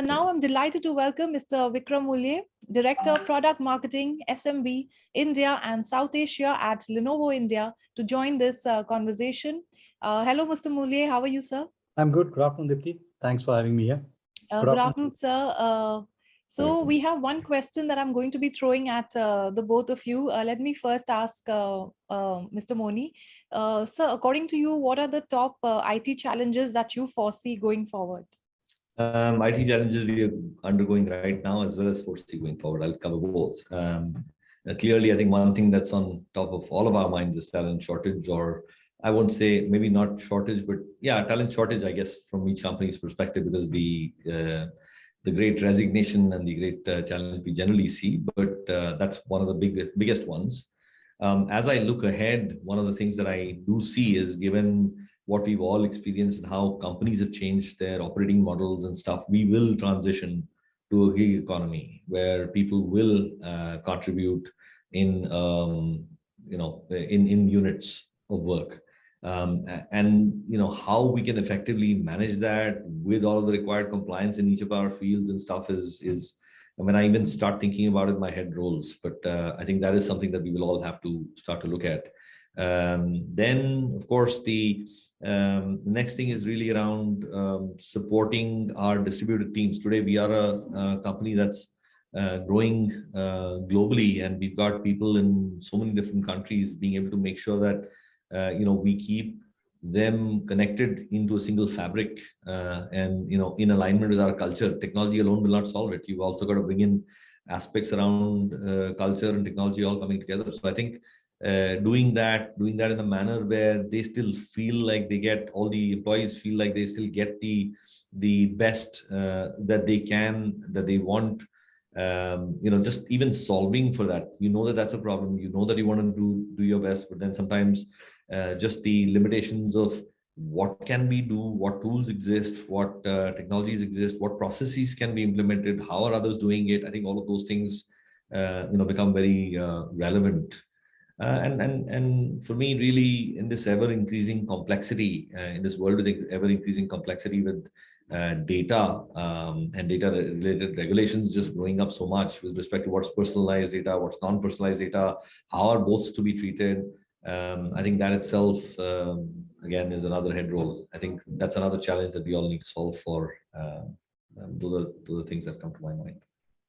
Now I'm delighted to welcome Mr. Vikram Mulye, Director Product Marketing, SMB, India and South Asia at Lenovo India, to join this conversation. Hello, Mr. Mulye. How are you, sir? I'm good. Good afternoon, Dipti. Thanks for having me here. Good afternoon, sir. So we have one question that I'm going to be throwing at the both of you. Let me first ask Mr. Moni. Sir, according to you, what are the top IT challenges that you foresee going forward? IT challenges we are undergoing right now, as well as foresee going forward. I'll cover both. Clearly, I think one thing that's on top of all of our minds is talent shortage, or I won't say maybe not shortage, but yeah, talent shortage, I guess, from each company's perspective, because the great resignation and the great challenge we generally see, but that's one of the biggest ones. As I look ahead, one of the things that I do see is, given what we've all experienced and how companies have changed their operating models and stuff, we will transition to a gig economy where people will contribute in in units of work. And how we can effectively manage that with all of the required compliance in each of our fields and stuff is when I even start thinking about it, my head rolls. But I think that is something that we will all have to start to look at. Then, of course, the next thing is really around supporting our distributed teams. Today, we are a company that's growing globally, and we've got people in so many different countries. Being able to make sure that we keep them connected into a single fabric and in alignment with our culture. Technology alone will not solve it. You've also got to bring in aspects around culture and technology all coming together. So I think doing that in a manner where they still feel like they get, all the employees feel like they still get the best that they can, that they want. Just even solving for that, that that's a problem, that you want to do your best, but then sometimes just the limitations of what can we do, what tools exist, what technologies exist, what processes can be implemented, how are others doing it. I think all of those things become very relevant. And for me, really, in this ever increasing complexity, in this world with ever increasing complexity, with data and data related regulations just growing up so much with respect to what's personalized data, what's non-personalized data, how are both to be treated. I think that itself, again, is another head roll. I think that's another challenge that we all need to solve for. Those are the things that come to my mind.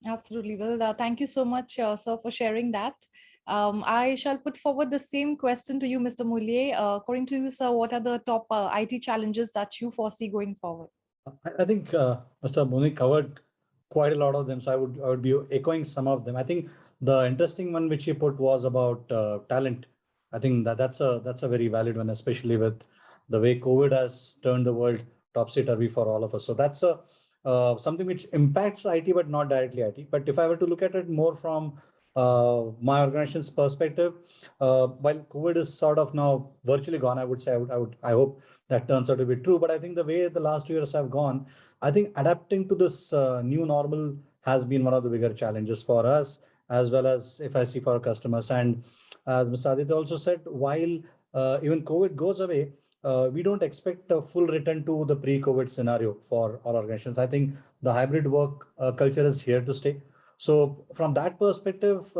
Absolutely. Well, thank you so much, sir, for sharing that. I shall put forward the same question to you, Mr. Mulye. According to you, sir, what are the top IT challenges that you foresee going forward? I think Mr. Moni covered quite a lot of them, so I would be echoing some of them. I think the interesting one which he put was about talent. I think that's a very valid one, especially with the way COVID has turned the world topsy-turvy for all of us. So that's something which impacts IT, but not directly IT. But if I were to look at it more from my organization's perspective, while COVID is sort of now virtually gone, I would say I hope that turns out to be true. But I think the way the last 2 years have gone, I think adapting to this new normal has been one of the bigger challenges for us, as well as if I see for our customers. And as Mr. Aditya also said, while even COVID goes away, we don't expect a full return to the pre-COVID scenario for all organizations. I think the hybrid work culture is here to stay. So from that perspective,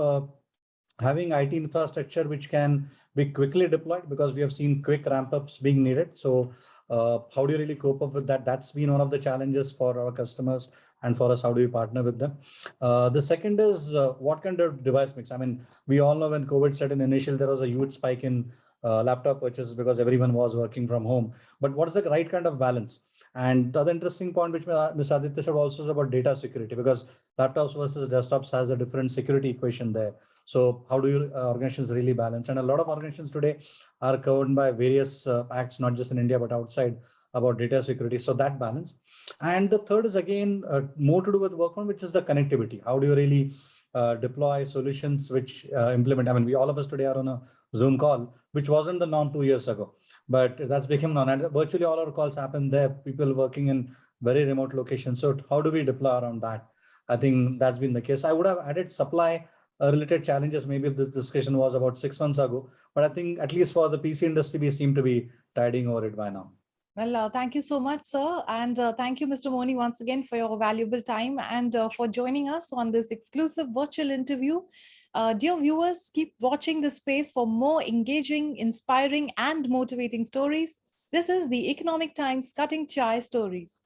having IT infrastructure which can be quickly deployed, because we have seen quick ramp-ups being needed. So how do you really cope up with that? That's been one of the challenges for our customers, and for us, how do we partner with them? The second is what kind of device mix? I mean, we all know when COVID set in initial, there was a huge spike in laptop purchases because everyone was working from home. But what is the right kind of balance? And the other interesting point, which Mr. Aditya said also, is about data security, because laptops versus desktops has a different security equation there. So how do you organizations really balance? And a lot of organizations today are covered by various acts, not just in India, but outside, about data security. So that balance. And the third is, again, more to do with work on, which is the connectivity. How do you really deploy solutions which implement? I mean, all of us today are on a Zoom call, which wasn't the norm 2 years ago. But that's become known, and virtually all our calls happen there, people working in very remote locations. So how do we deploy around that? I think that's been the case. I would have added supply related challenges maybe if this discussion was about 6 months ago, but I think at least for the PC industry, we seem to be tiding over it by now. Well, thank you so much, sir. And thank you, Mr. Moni, once again for your valuable time and for joining us on this exclusive virtual interview. Dear viewers, keep watching this space for more engaging, inspiring, and motivating stories. This is the Economic Times Cutting Chai Stories.